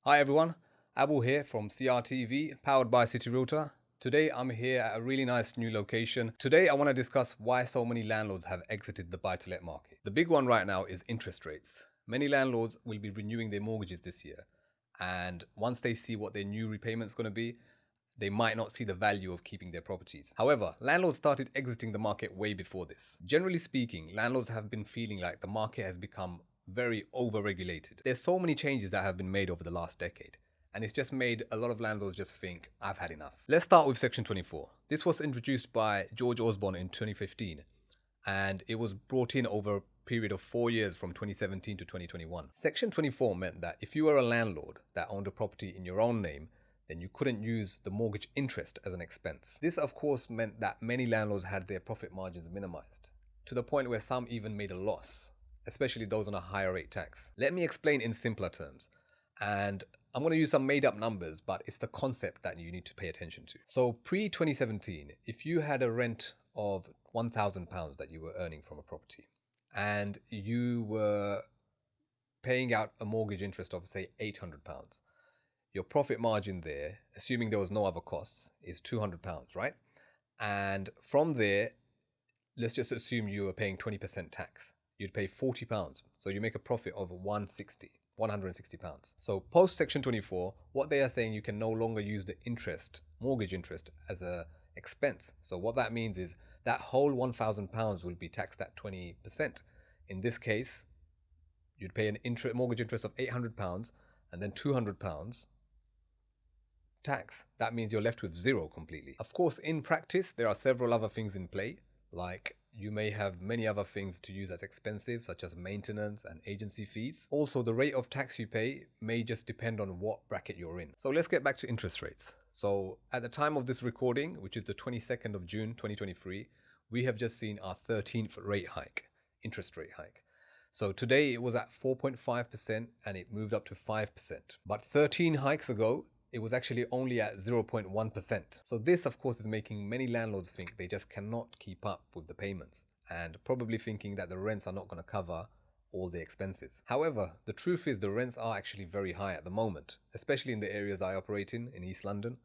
Hi everyone, Abul here from CRTV, powered by City Realtor. Today I'm here at a really nice new location. Today I want to discuss why so many landlords have exited the buy-to-let market. The big one right now is interest rates. Many landlords will be renewing their mortgages this year, and once they see what their new repayment's going to be, they might not see the value of keeping their properties. However, landlords started exiting the market way before this. Generally speaking, landlords have been feeling like the market has become very over-regulated. There's so many changes that have been made over the last decade, and it's just made a lot of landlords just think, I've had enough. Let's start with Section 24. This was introduced by George Osborne in 2015, and it was brought in over a period of 4 years from 2017 to 2021. Section 24 meant that if you were a landlord that owned a property in your own name, then you couldn't use the mortgage interest as an expense. This of course meant that many landlords had their profit margins minimized, to the point where some even made a loss, especially those on a higher rate tax. Let me explain in simpler terms, and I'm going to use some made up numbers, but it's the concept that you need to pay attention to. So pre-2017, if you had a rent of £1,000 that you were earning from a property, and you were paying out a mortgage interest of say £800, your profit margin there, assuming there was no other costs, is £200, right? And from there, let's just assume you were paying 20% tax. You'd pay £40. So you make a profit of £160. So post Section 24, what they are saying, you can no longer use the interest, mortgage interest, as a expense. So what that means is that whole £1,000 will be taxed at 20%. In this case, you'd pay an mortgage interest of £800 and then £200 tax. That means you're left with zero completely. Of course, in practice, there are several other things in play, like you may have many other things to use as expensive, such as maintenance and agency fees. Also, the rate of tax you pay may just depend on what bracket you're in. So let's get back to interest rates. So at the time of this recording, which is the 22nd of June 2023, we have just seen our 13th interest rate hike. So today it was at 4.5% and it moved up to 5%. But 13 hikes ago, it was actually only at 0.1%. So this, of course, is making many landlords think they just cannot keep up with the payments, and probably thinking that the rents are not going to cover all the expenses. However, the truth is the rents are actually very high at the moment, especially in the areas I operate in East London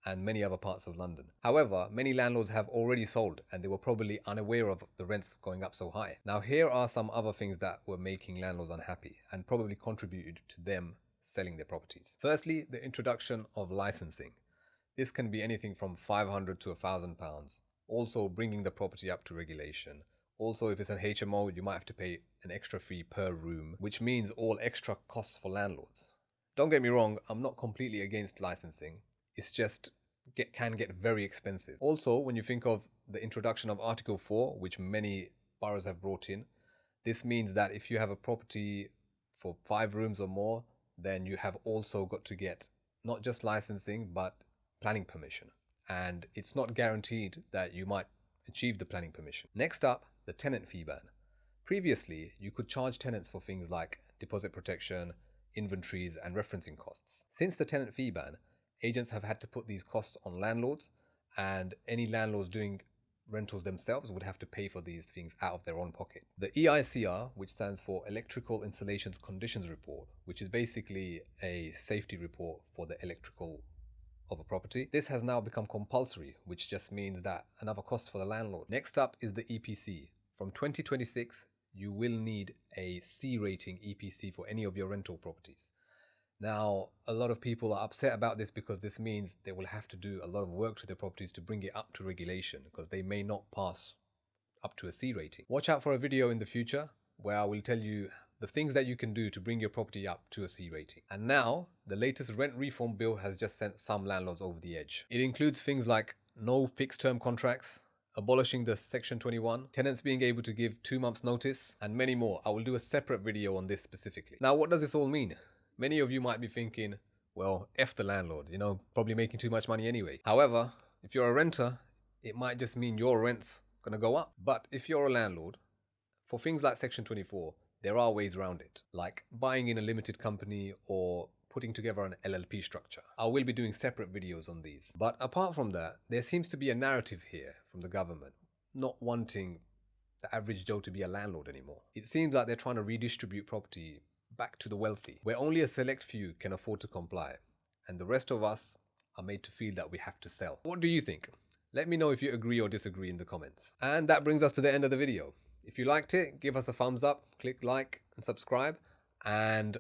and many other parts of London. However, many landlords have already sold and they were probably unaware of the rents going up so high. Now, here are some other things that were making landlords unhappy and probably contributed to them selling their properties. Firstly, the introduction of licensing. This can be anything from £500 to £1,000. Also, bringing the property up to regulation. Also, if it's an HMO, you might have to pay an extra fee per room, which means all extra costs for landlords. Don't get me wrong, I'm not completely against licensing. It's just can get very expensive. Also, when you think of the introduction of Article 4, which many boroughs have brought in, this means that if you have a property for 5 rooms or more, then you have also got to get not just licensing, but planning permission. And it's not guaranteed that you might achieve the planning permission. Next up, the tenant fee ban. Previously, you could charge tenants for things like deposit protection, inventories, and referencing costs. Since the tenant fee ban, agents have had to put these costs on landlords, and any landlords doing rentals themselves would have to pay for these things out of their own pocket. The EICR, which stands for Electrical Installations Conditions Report, which is basically a safety report for the electrical of a property. This has now become compulsory, which just means that another cost for the landlord. Next up is the EPC. From 2026, you will need a C rating EPC for any of your rental properties. Now, a lot of people are upset about this because this means they will have to do a lot of work to their properties to bring it up to regulation, because they may not pass up to a C rating. Watch out for a video in the future where I will tell you the things that you can do to bring your property up to a C rating. And now, the latest rent reform bill has just sent some landlords over the edge. It includes things like no fixed term contracts, abolishing the Section 21, tenants being able to give 2 months notice, and many more. I will do a separate video on this specifically. Now, what does this all mean? Many of you might be thinking, well, F the landlord, probably making too much money anyway. However, if you're a renter, it might just mean your rent's gonna go up. But if you're a landlord, for things like Section 24, there are ways around it, like buying in a limited company or putting together an LLP structure. I will be doing separate videos on these. But apart from that, there seems to be a narrative here from the government not wanting the average Joe to be a landlord anymore. It seems like they're trying to redistribute property back to the wealthy, where only a select few can afford to comply, and the rest of us are made to feel that we have to sell. What do you think? Let me know if you agree or disagree in the comments. And that brings us to the end of the video. If you liked it, give us a thumbs up, click like and subscribe, and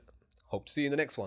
hope to see you in the next one.